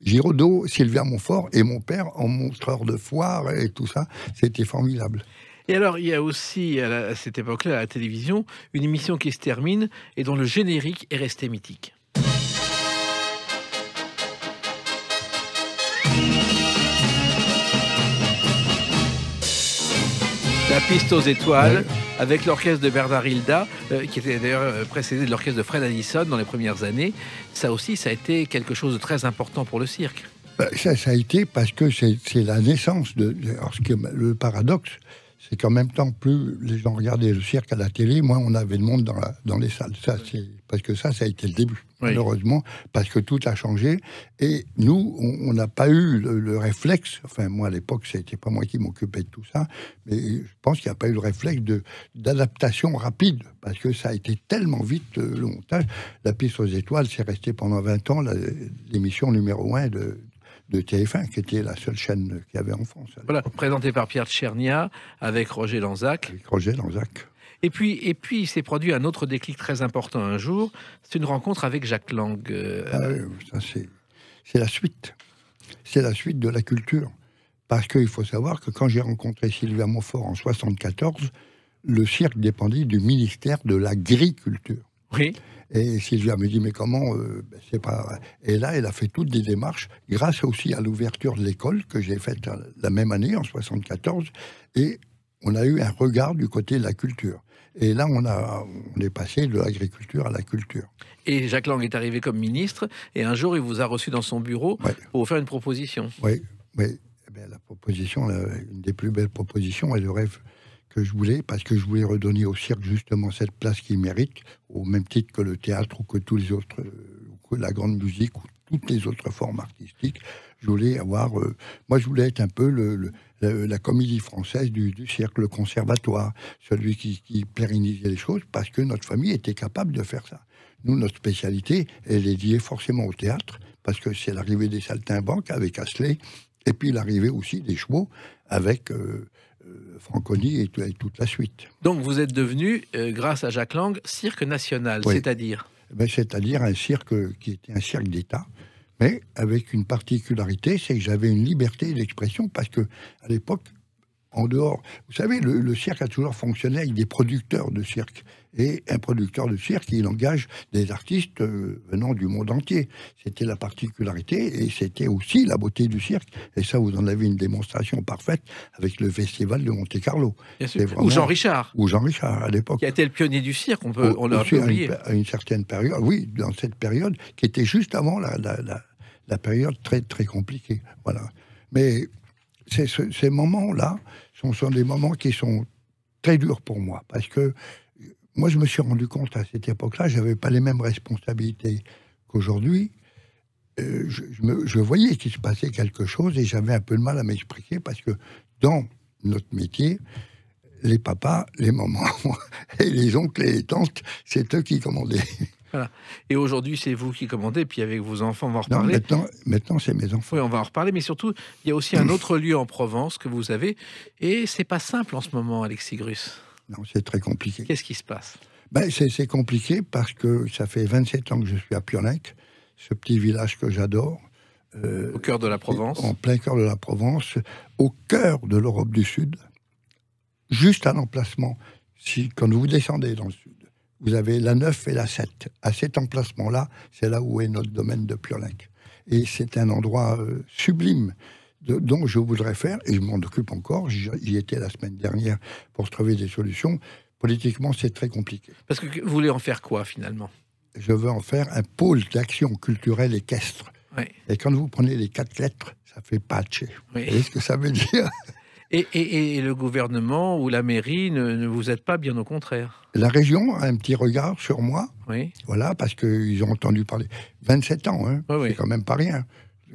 Giraudot, Sylvia Montfort et mon père en montreur de foire et tout ça, c'était formidable. Et alors, il y a aussi, à cette époque-là, à la télévision, une émission qui se termine et dont le générique est resté mythique. La piste aux étoiles, Ouais. avec l'orchestre de Bernard Hilda, qui était d'ailleurs précédé de l'orchestre de Fred Addison dans les premières années. Ça aussi, ça a été quelque chose de très important pour le cirque. Ça a été parce que c'est la naissance alors, le paradoxe, c'est qu'en même temps, plus les gens regardaient le cirque à la télé, moins on avait de monde dans les salles. Parce que ça a été le début, Oui. malheureusement, parce que tout a changé. Et nous, on n'a pas eu le réflexe, enfin moi à l'époque, c'était pas moi qui m'occupais de tout ça, mais je pense qu'il n'y a pas eu le réflexe d'adaptation rapide, parce que ça a été tellement vite le montage. La piste aux étoiles, c'est resté pendant 20 ans l'émission numéro 1 de TF1, qui était la seule chaîne qu'il y avait en France. Voilà, présenté par Pierre Tchernia, avec Roger Lanzac. Avec Roger Lanzac. Et puis il s'est produit un autre déclic très important un jour. C'est une rencontre avec Jacques Lang. Ça, c'est la suite. C'est la suite de la culture. Parce qu'il faut savoir que quand j'ai rencontré Sylvia Montfort en 1974, le cirque dépendait du ministère de l'Agriculture. Oui. Et Sylvia me dit, mais comment c'est pas... Et là, elle a fait toutes des démarches, grâce aussi à l'ouverture de l'école que j'ai faite la même année, en 74, et on a eu un regard du côté de la culture. Et là, on est passé de l'agriculture à la culture. Et Jacques Lang est arrivé comme ministre, et un jour, il vous a reçu dans son bureau pour vous faire une proposition. Oui. Eh bien, la proposition, une des plus belles propositions, est le rêve que je voulais, parce que je voulais redonner au cirque justement cette place qu'il mérite, au même titre que le théâtre ou que tous les autres, que la grande musique ou toutes les autres formes artistiques. Je voulais avoir... moi, je voulais être un peu la comédie française du cirque, le conservatoire, celui qui pérennisait les choses, parce que notre famille était capable de faire ça. Nous, notre spécialité, elle est liée forcément au théâtre, parce que c'est l'arrivée des saltimbanques avec Astley, et puis l'arrivée aussi des chevaux avec... Franconi et toute la suite. Donc vous êtes devenu, grâce à Jacques Lang, cirque national, Oui. c'est-à-dire C'est-à-dire un cirque qui était un cirque d'État, mais avec une particularité, c'est que j'avais une liberté d'expression, parce que à l'époque, en dehors... Vous savez, le cirque a toujours fonctionné avec des producteurs de cirque. Et un producteur de cirque, il engage des artistes venant du monde entier. C'était la particularité, et c'était aussi la beauté du cirque. Et ça, vous en avez une démonstration parfaite avec le Festival de Monte-Carlo. Bien sûr. Vraiment... Ou Jean Richard. Ou Jean Richard, à l'époque. Qui a été le pionnier du cirque, on l'a un peu oublié. À une certaine période, oui, dans cette période, qui était juste avant la période très, très compliquée. Voilà. Mais ces moments-là sont des moments qui sont très durs pour moi, parce que moi, je me suis rendu compte à cette époque-là, je n'avais pas les mêmes responsabilités qu'aujourd'hui. Je voyais qu'il se passait quelque chose et j'avais un peu de mal à m'expliquer, parce que dans notre métier, les papas, les mamans et les oncles et les tantes, c'est eux qui commandaient. Voilà. Et aujourd'hui, c'est vous qui commandez, puis avec vos enfants, on va en reparler. Non, maintenant, c'est mes enfants. Oui, on va en reparler, mais surtout, il y a aussi un autre lieu en Provence que vous avez, et c'est pas simple en ce moment, Alexis Grus. Non, c'est très compliqué. Qu'est-ce qui se passe? C'est compliqué parce que ça fait 27 ans que je suis à Piolenc, ce petit village que j'adore. Au cœur de la Provence. En plein cœur de la Provence, au cœur de l'Europe du Sud, juste à l'emplacement. Quand vous descendez dans le Sud, vous avez la 9 et la 7. À cet emplacement-là, c'est là où est notre domaine de Piolenc. Et c'est un endroit sublime dont je voudrais faire, et je m'en occupe encore. J'y étais la semaine dernière pour trouver des solutions. Politiquement, c'est très compliqué. Parce que vous voulez en faire quoi, finalement? Je veux en faire un pôle d'action culturelle équestre. Oui. Et quand vous prenez les 4 lettres, ça fait patché. Oui. Vous voyez ce que ça veut dire? Et le gouvernement ou la mairie ne vous aide pas, bien au contraire? La région a un petit regard sur moi. Oui. Voilà, parce qu'ils ont entendu parler. 27 ans, hein, Oui. c'est quand même pas rien.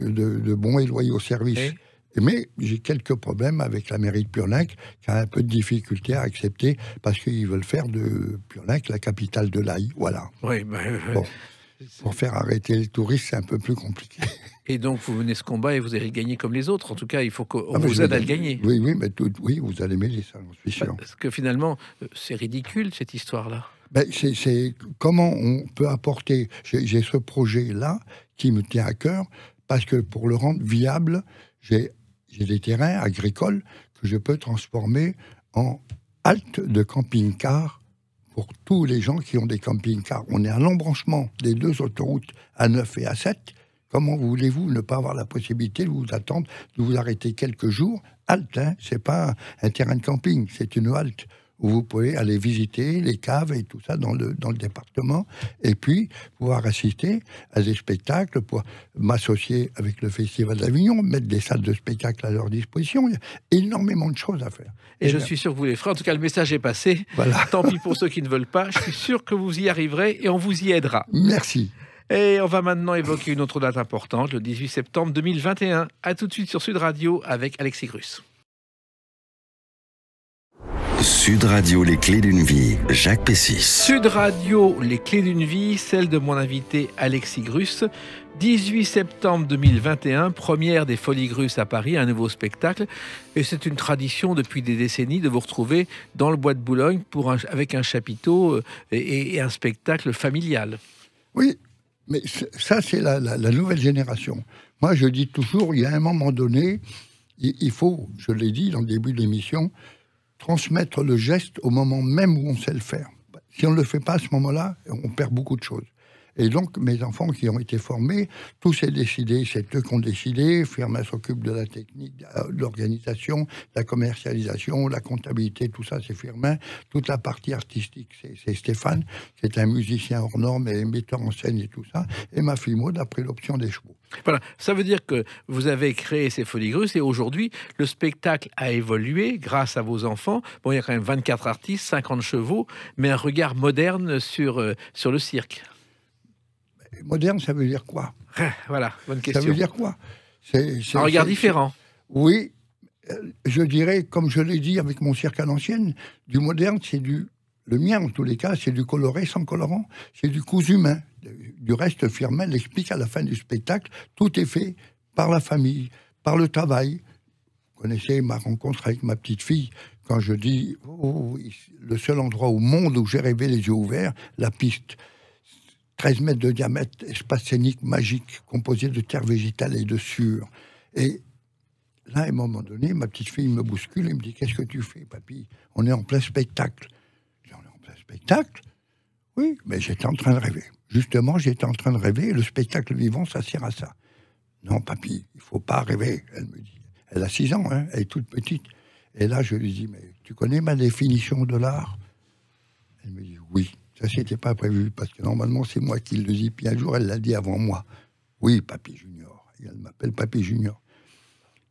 De bons et loyaux services. Oui. Mais j'ai quelques problèmes avec la mairie de Piolenc, qui a un peu de difficulté à accepter, parce qu'ils veulent faire de Piolenc la capitale de l'Aï. Voilà. Oui, Bon. Pour faire arrêter les touristes, c'est un peu plus compliqué. Et donc, vous menez ce combat et vous allez le gagner comme les autres. En tout cas, il faut qu'on vous aide à le gagner. Oui, mais oui, vous allez m'aider, ça, j'en suis sûr. Parce que finalement, c'est ridicule, cette histoire-là. C'est comment on peut apporter... J'ai ce projet-là qui me tient à cœur, parce que pour le rendre viable, j'ai des terrains agricoles que je peux transformer en halte de camping-car pour tous les gens qui ont des camping-cars. On est à l'embranchement des 2 autoroutes A9 et A7. Comment voulez-vous ne pas avoir la possibilité de vous attendre, de vous arrêter quelques jours? Halte, hein, c'est pas un terrain de camping, c'est une halte où vous pouvez aller visiter les caves et tout ça dans le département, et puis pouvoir assister à des spectacles, pour m'associer avec le Festival d'Avignon, mettre des salles de spectacle à leur disposition. Il y a énormément de choses à faire. Et je suis sûr que vous les ferez. En tout cas, le message est passé. Voilà. Tant pis pour ceux qui ne veulent pas. Je suis sûr que vous y arriverez et on vous y aidera. Merci. Et on va maintenant évoquer une autre date importante, le 18 septembre 2021. À tout de suite sur Sud Radio avec Alexis Grus. Sud Radio, les clés d'une vie, Jacques Pessis. Sud Radio, les clés d'une vie, celle de mon invité Alexis Grus. 18 septembre 2021, première des Folies Grus à Paris, un nouveau spectacle. Et c'est une tradition depuis des décennies de vous retrouver dans le bois de Boulogne avec un chapiteau et un spectacle familial. Oui, mais ça, c'est la nouvelle génération. Moi, je dis toujours, il y a un moment donné, il faut, je l'ai dit dans le début de l'émission, transmettre le geste au moment même où on sait le faire. Si on ne le fait pas à ce moment-là, on perd beaucoup de choses. Et donc, mes enfants qui ont été formés, tout s'est décidé, c'est eux qui ont décidé. Firmin s'occupe de la technique, de l'organisation, de la commercialisation, la comptabilité, tout ça, c'est Firmin. Toute la partie artistique, c'est Stéphane, qui est un musicien hors norme et metteur en scène et tout ça. Et ma fille Maud a pris l'option des chevaux. Voilà, ça veut dire que vous avez créé ces Folies Grus et aujourd'hui, le spectacle a évolué grâce à vos enfants. Bon, il y a quand même 24 artistes, 50 chevaux, mais un regard moderne sur le cirque. Moderne, ça veut dire quoi? Voilà, bonne question. Ça veut dire quoi? C'est un regard différent. Oui, je dirais, comme je l'ai dit avec mon cirque à l'ancienne, du moderne, c'est le mien en tous les cas, c'est du coloré sans colorant, c'est du cousu humain. Du reste, Firmin l'explique à la fin du spectacle, tout est fait par la famille, par le travail. Vous connaissez ma rencontre avec ma petite fille, quand je dis, le seul endroit au monde où j'ai rêvé les yeux ouverts, la piste. 13 mètres de diamètre, espace scénique magique, composé de terre végétale et de sueur. Et là, à un moment donné, ma petite fille me bouscule et me dit, qu'est-ce que tu fais, papy? On est en plein spectacle. Je dis, on est en plein spectacle? Oui, mais j'étais en train de rêver. Justement, j'étais en train de rêver, et le spectacle vivant, ça sert à ça. Non, papy, il faut pas rêver, elle me dit. Elle a 6 ans, hein, elle est toute petite. Et là, je lui dis, mais tu connais ma définition de l'art? Elle me dit, oui. Ça, c'était pas prévu, parce que normalement, c'est moi qui le dis. Puis un jour, elle l'a dit avant moi. Oui, Papy Junior. Et elle m'appelle Papy Junior.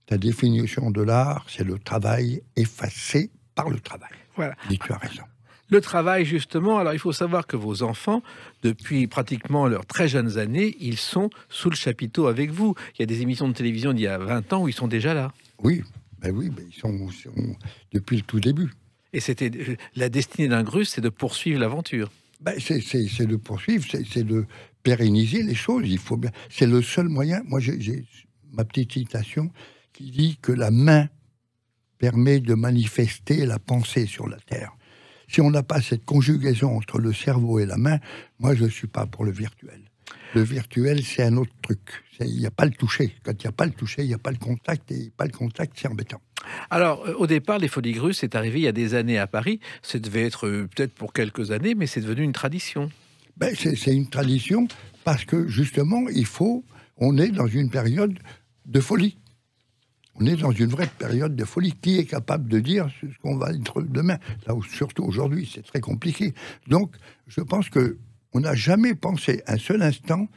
Ta définition de l'art, c'est le travail effacé par le travail. Voilà. Et tu as raison. Le travail, justement, alors il faut savoir que vos enfants, depuis pratiquement leurs très jeunes années, ils sont sous le chapiteau avec vous. Il y a des émissions de télévision d'il y a 20 ans où ils sont déjà là. Oui, mais ils sont depuis le tout début. Et c'était la destinée d'un Grus, c'est de poursuivre l'aventure. C'est de poursuivre, c'est de pérenniser les choses. Il faut bien. C'est le seul moyen. Moi, j'ai ma petite citation qui dit que la main permet de manifester la pensée sur la terre. Si on n'a pas cette conjugaison entre le cerveau et la main, moi, je ne suis pas pour le virtuel. Le virtuel, c'est un autre truc. Il n'y a pas le toucher. Quand il n'y a pas le toucher, il n'y a pas le contact. Et pas le contact, c'est embêtant. Alors, au départ, les Folies Grus, c'est arrivé il y a des années à Paris. Ça devait être peut-être pour quelques années, mais c'est devenu une tradition. C'est une tradition parce que, justement, on est dans une période de folie. On est dans une vraie période de folie. Qui est capable de dire ce qu'on va être demain? Là où, surtout aujourd'hui, c'est très compliqué. Donc, je pense qu'on n'a jamais pensé un seul instant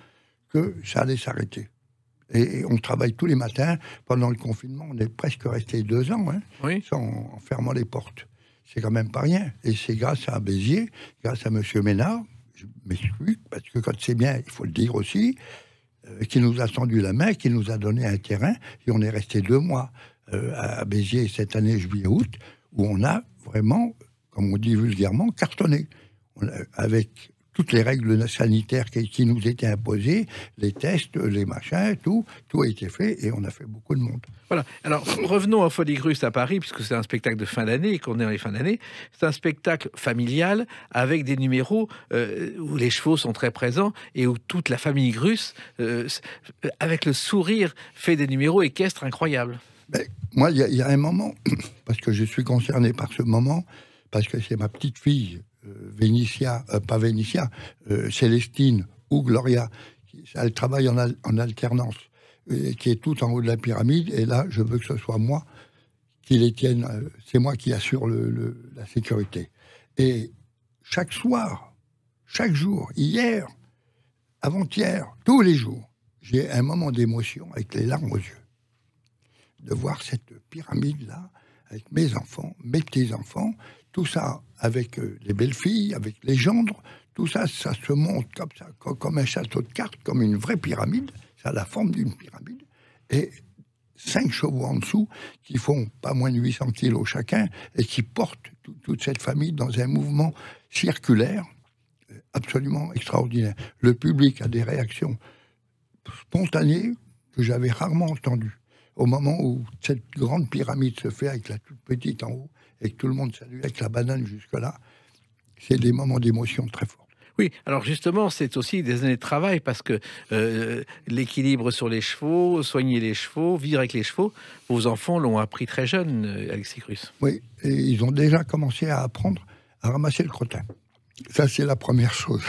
que ça allait s'arrêter. Et on travaille tous les matins. Pendant le confinement, on est presque resté 2 ans, hein, oui. En fermant les portes. C'est quand même pas rien. Et c'est grâce à Béziers, grâce à M. Ménard, je m'excuse, parce que quand c'est bien, il faut le dire aussi, qui nous a tendu la main, qui nous a donné un terrain, et on est resté 2 mois à Béziers cette année, juillet-août, où on a vraiment, comme on dit vulgairement, cartonné. Avec toutes les règles sanitaires qui nous étaient imposées, les tests, les machins, tout a été fait et on a fait beaucoup de monde. Voilà. Alors, revenons à Folies Grus à Paris, puisque c'est un spectacle de fin d'année et qu'on est en fin d'année. C'est un spectacle familial avec des numéros où les chevaux sont très présents et où toute la famille Grus, avec le sourire, fait des numéros équestres incroyables. Moi, il y a un moment, parce que je suis concerné par ce moment, parce que c'est ma petite fille, Célestine ou Gloria, elle travaille en alternance, qui est tout en haut de la pyramide, et là, je veux que ce soit moi qui les tienne, c'est moi qui assure la sécurité. Et chaque soir, chaque jour, hier, avant-hier, tous les jours, j'ai un moment d'émotion avec les larmes aux yeux de voir cette pyramide-là, avec mes enfants, mes petits-enfants, tout ça avec les belles-filles, avec les gendres, tout ça, ça se monte comme ça, comme un château de cartes, comme une vraie pyramide, ça a la forme d'une pyramide, et 5 chevaux en dessous, qui font pas moins de 800 kilos chacun, et qui portent toute cette famille dans un mouvement circulaire, absolument extraordinaire. Le public a des réactions spontanées que j'avais rarement entendues. Au moment où cette grande pyramide se fait avec la toute petite en haut, et que tout le monde salue avec la banane jusque-là, c'est des moments d'émotion très forts. Oui, alors justement, c'est aussi des années de travail parce que l'équilibre sur les chevaux, soigner les chevaux, vivre avec les chevaux, vos enfants l'ont appris très jeune, Alexis Crus. Oui, et ils ont déjà commencé à apprendre à ramasser le crottin. Ça, c'est la première chose.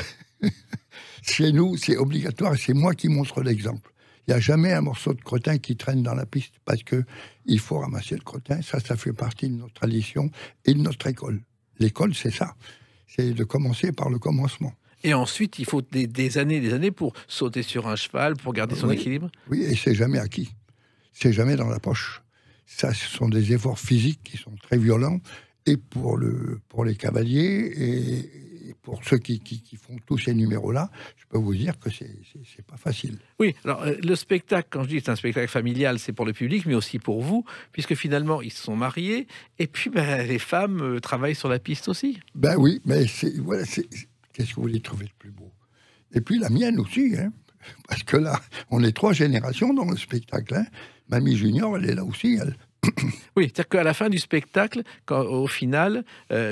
Chez nous, c'est obligatoire, c'est moi qui montre l'exemple. Il n'y a jamais un morceau de crottin qui traîne dans la piste parce qu'il faut ramasser le crottin. Ça fait partie de notre tradition et de notre école. L'école, c'est ça. C'est de commencer par le commencement. Et ensuite, il faut des années pour sauter sur un cheval, pour garder son équilibre. Oui, et c'est jamais acquis. C'est jamais dans la poche. Ça, ce sont des efforts physiques qui sont très violents, et pour les cavaliers, et pour ceux qui font tous ces numéros-là, je peux vous dire que c'est pas facile. Oui, alors le spectacle, quand je dis que c'est un spectacle familial, c'est pour le public, mais aussi pour vous, puisque finalement, ils se sont mariés, et puis les femmes travaillent sur la piste aussi. Ben oui, mais voilà, qu'est-ce que vous voulez trouver de plus beau? Et puis la mienne aussi, hein, parce que là, on est 3 générations dans le spectacle. Hein. Mamie Junior, elle est là aussi, elle. Oui, c'est-à-dire qu'à la fin du spectacle, au final,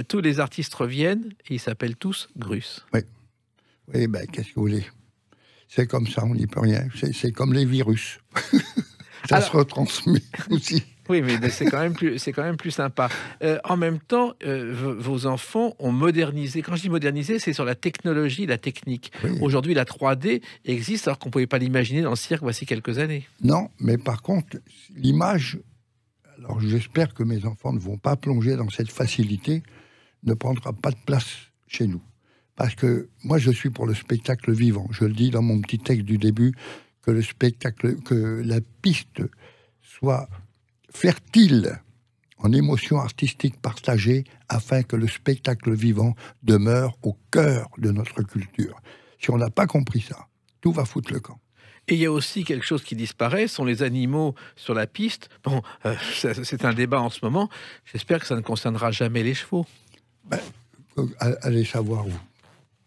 tous les artistes reviennent et ils s'appellent tous Grus. Oui, oui, ben qu'est-ce que vous voulez? C'est comme ça, on n'y peut rien. C'est comme les virus. Ça se retransmet aussi. Oui, mais c'est quand même plus sympa. En même temps, vos enfants ont modernisé. Quand je dis modernisé, c'est sur la technologie, la technique. Oui. Aujourd'hui, la 3D existe alors qu'on ne pouvait pas l'imaginer dans le cirque voici quelques années. Non, mais par contre, l'image... Alors j'espère que mes enfants ne vont pas plonger dans cette facilité, ne prendra pas de place chez nous. Parce que moi, je suis pour le spectacle vivant. Je le dis dans mon petit texte du début, que la piste soit fertile en émotions artistiques partagées afin que le spectacle vivant demeure au cœur de notre culture. Si on n'a pas compris ça, tout va foutre le camp. Et il y a aussi quelque chose qui disparaît, sont les animaux sur la piste. Bon, c'est un débat en ce moment. J'espère que ça ne concernera jamais les chevaux. Ben, allez savoir où.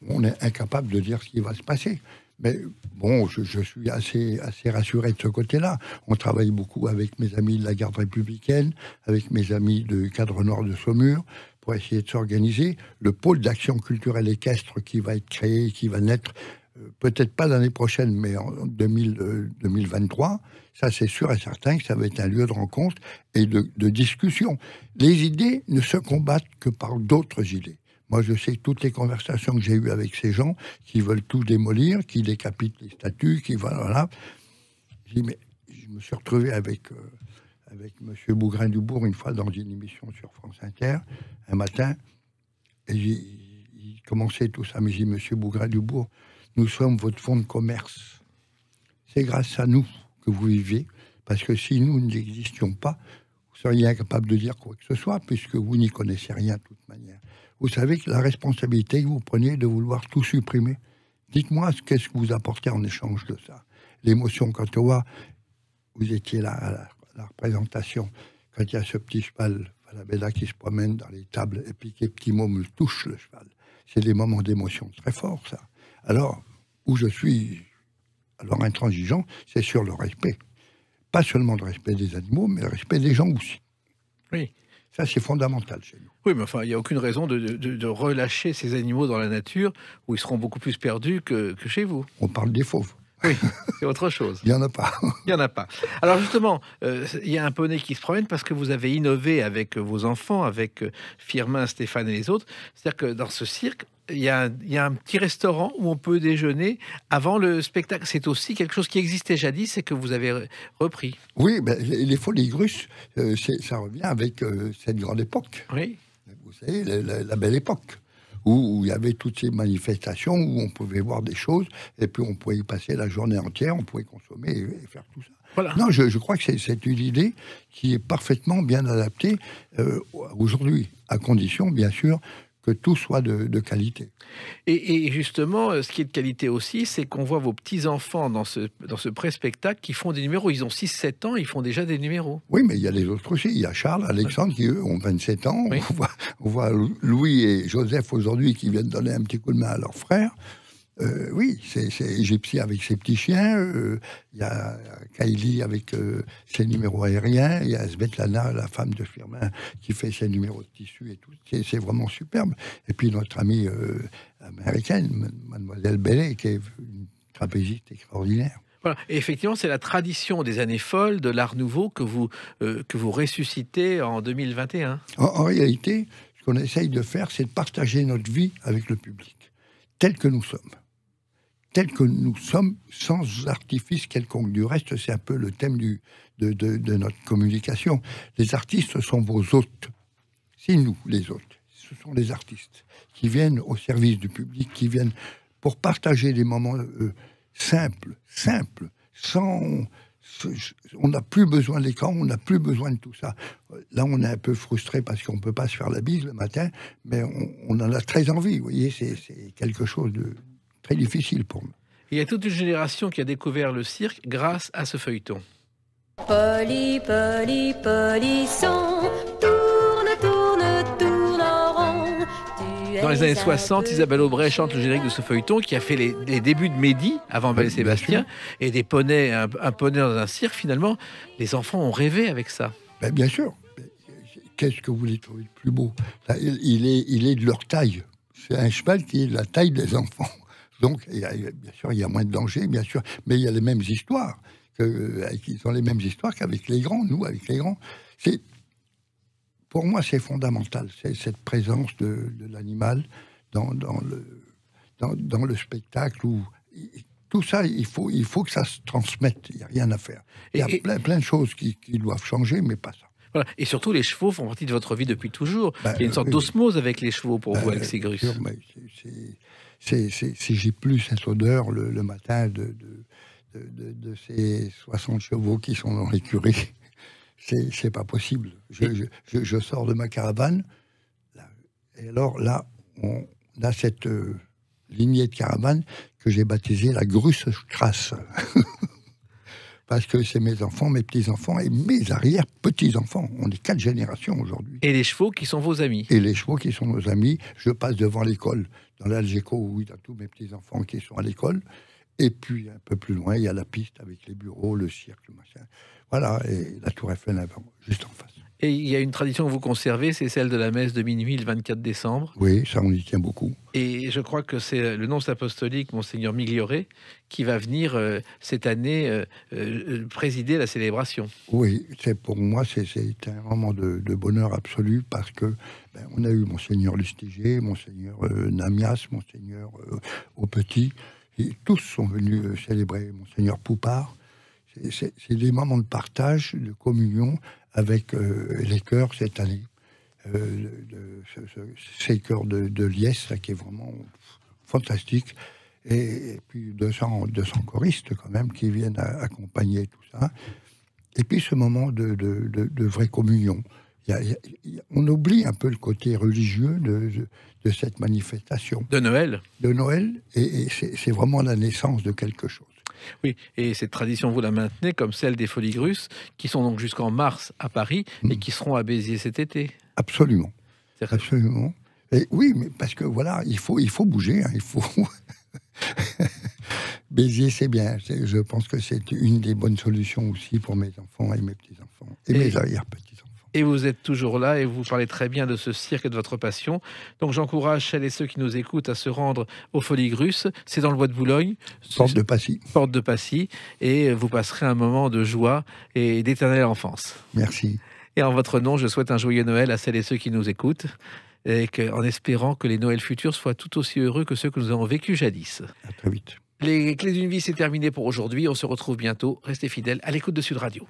On est incapable de dire ce qui va se passer. Mais bon, je suis assez rassuré de ce côté-là. On travaille beaucoup avec mes amis de la garde républicaine, avec mes amis de Cadre Nord de Saumur, pour essayer de s'organiser. Le pôle d'action culturelle équestre qui va être créé, qui va naître, peut-être pas l'année prochaine, mais en 2023, ça c'est sûr et certain que ça va être un lieu de rencontre et de discussion. Les idées ne se combattent que par d'autres idées. Moi, je sais que toutes les conversations que j'ai eues avec ces gens qui veulent tout démolir, qui décapitent les statues, qui voilà. Je dis, mais je me suis retrouvé avec M. Bougrain-Dubourg une fois dans une émission sur France Inter, un matin, et il commençait tout ça. Mais j'ai dit, M. Bougrain-Dubourg, nous sommes votre fonds de commerce. C'est grâce à nous que vous vivez, parce que si nous n'existions pas, vous seriez incapable de dire quoi que ce soit, puisque vous n'y connaissez rien de toute manière. Vous savez que la responsabilité que vous prenez de vouloir tout supprimer, dites-moi qu'est-ce que vous apportez en échange de ça. L'émotion, quand on voit, vous étiez là à la représentation, quand il y a ce petit cheval, Falabella, qui se promène dans les tables, et puis que les petits mots me touchent le cheval. C'est des moments d'émotion très forts, ça. Alors, où je suis alors intransigeant, c'est sur le respect. Pas seulement le respect des animaux, mais le respect des gens aussi. Oui. Ça, c'est fondamental chez nous. Oui, mais enfin, il n'y a aucune raison de relâcher ces animaux dans la nature, où ils seront beaucoup plus perdus que chez vous. On parle des fauves. Oui, c'est autre chose. Il n'y en a pas. Il n'y en a pas. Alors justement, il y a un poney qui se promène parce que vous avez innové avec vos enfants, avec Firmin, Stéphane et les autres. C'est-à-dire que dans ce cirque, il y a un petit restaurant où on peut déjeuner avant le spectacle. C'est aussi quelque chose qui existait jadis et que vous avez repris. Oui, ben, les Folies Russes, ça revient avec cette grande époque. Oui. Vous savez, la belle époque, où il y avait toutes ces manifestations, où on pouvait voir des choses, et puis on pouvait y passer la journée entière, on pouvait consommer et faire tout ça. Voilà. Non, je crois que c'est une idée qui est parfaitement bien adaptée aujourd'hui, à condition, bien sûr, que tout soit de qualité. Et justement, ce qui est de qualité aussi, c'est qu'on voit vos petits-enfants dans ce pré-spectacle qui font des numéros. Ils ont 6-7 ans, ils font déjà des numéros. Oui, mais il y a les autres aussi. Il y a Charles, Alexandre, qui eux ont 27 ans. Oui. On voit Louis et Joseph aujourd'hui qui viennent donner un petit coup de main à leur frère. Oui, c'est Gypsy avec ses petits chiens. Il y a Kylie avec ses numéros aériens. Il y a Svetlana, la femme de Firmin, qui fait ses numéros de tissu et tout. C'est vraiment superbe. Et puis notre amie américaine, Mademoiselle Bellet, qui est une trapéziste extraordinaire. Voilà. Et effectivement, c'est la tradition des années folles de l'Art Nouveau que vous ressuscitez en 2021. En réalité, ce qu'on essaye de faire, c'est de partager notre vie avec le public, tel que nous sommes. Tel que nous sommes, sans artifice quelconque. Du reste, c'est un peu le thème de notre communication. Les artistes sont vos hôtes. C'est nous, les hôtes. Ce sont les artistes qui viennent au service du public, qui viennent pour partager des moments simples, sans... On n'a plus besoin de l'écran, on n'a plus besoin de tout ça. Là, on est un peu frustré parce qu'on ne peut pas se faire la bise le matin, mais on en a très envie. Vous voyez, c'est quelque chose de très difficile pour nous. Il y a toute une génération qui a découvert le cirque grâce à ce feuilleton. Poli, poli, polisson, tourne, tourne, tourne en rond. Dans les années 60, Isabelle Aubray chante le générique de ce feuilleton qui a fait les débuts de Mehdi, avant Belle et Sébastien, et des poneys, un poney dans un cirque. Finalement, les enfants ont rêvé avec ça. Ben, bien sûr. Qu'est-ce que vous voulez trouver de plus beau? Là, il est de leur taille. C'est un cheval qui est de la taille des enfants. Donc, bien sûr, il y a moins de danger, bien sûr, mais il y a les mêmes histoires. Ils ont les mêmes histoires qu'avec les grands. Nous, avec les grands, pour moi, c'est fondamental. C'est cette présence de l'animal dans le spectacle. Où tout ça, il faut que ça se transmette. Il n'y a rien à faire. Il y a plein de choses qui doivent changer, mais pas ça. Voilà. Et surtout, les chevaux font partie de votre vie depuis toujours. Il y a une sorte d'osmose avec les chevaux pour vous, Alexis Grus. J'ai plus cette odeur le matin de ces 60 chevaux qui sont dans l'écurie. C'est pas possible. Je sors de ma caravane, et alors là, on a cette lignée de caravane que j'ai baptisée la Grusstrasse. Parce que c'est mes enfants, mes petits-enfants et mes arrière-petits-enfants. On est 4 générations aujourd'hui. Et les chevaux qui sont vos amis. Et les chevaux qui sont nos amis. Je passe devant l'école, dans l'Algeco, où il y a tous mes petits-enfants qui sont à l'école. Et puis, un peu plus loin, il y a la piste avec les bureaux, le cirque, le machin. Voilà, et la Tour Eiffel avant, juste en face. Et il y a une tradition que vous conservez, c'est celle de la messe de minuit le 24 décembre. Oui, ça, on y tient beaucoup. Et je crois que c'est le nonce apostolique, Monseigneur Miglioré, qui va venir cette année présider la célébration. Oui, pour moi, c'est un moment de bonheur absolu parce que on a eu Monseigneur Lustiger, Monseigneur Namias, Monseigneur Aupetit, et tous sont venus célébrer Monseigneur Poupard. C'est des moments de partage, de communion avec les chœurs cette année. Ces chœurs de Liesse, là, qui est vraiment fantastique. Et puis 200 choristes quand même qui viennent accompagner tout ça. Et puis ce moment de vraie communion. On oublie un peu le côté religieux de cette manifestation. De Noël. De Noël, et c'est vraiment la naissance de quelque chose. Oui, et cette tradition, vous la maintenez comme celle des Folies Grusses, qui sont donc jusqu'en mars à Paris, et qui seront à Béziers cet été. Absolument. Absolument. Et oui, mais parce que voilà, il faut bouger, hein, il faut... Béziers, c'est bien. Je pense que c'est une des bonnes solutions aussi pour mes enfants et mes petits-enfants, et mes arrière-petits-enfants. Et vous êtes toujours là et vous parlez très bien de ce cirque et de votre passion. Donc j'encourage celles et ceux qui nous écoutent à se rendre aux Folies Grusses. C'est dans le bois de Boulogne. Porte de Passy. Porte de Passy. Et vous passerez un moment de joie et d'éternelle enfance. Merci. Et en votre nom, je souhaite un joyeux Noël à celles et ceux qui nous écoutent. Et en espérant que les Noëls futurs soient tout aussi heureux que ceux que nous avons vécus jadis. À très vite. Les Clés d'une vie, c'est terminé pour aujourd'hui. On se retrouve bientôt. Restez fidèles à l'écoute de Sud Radio.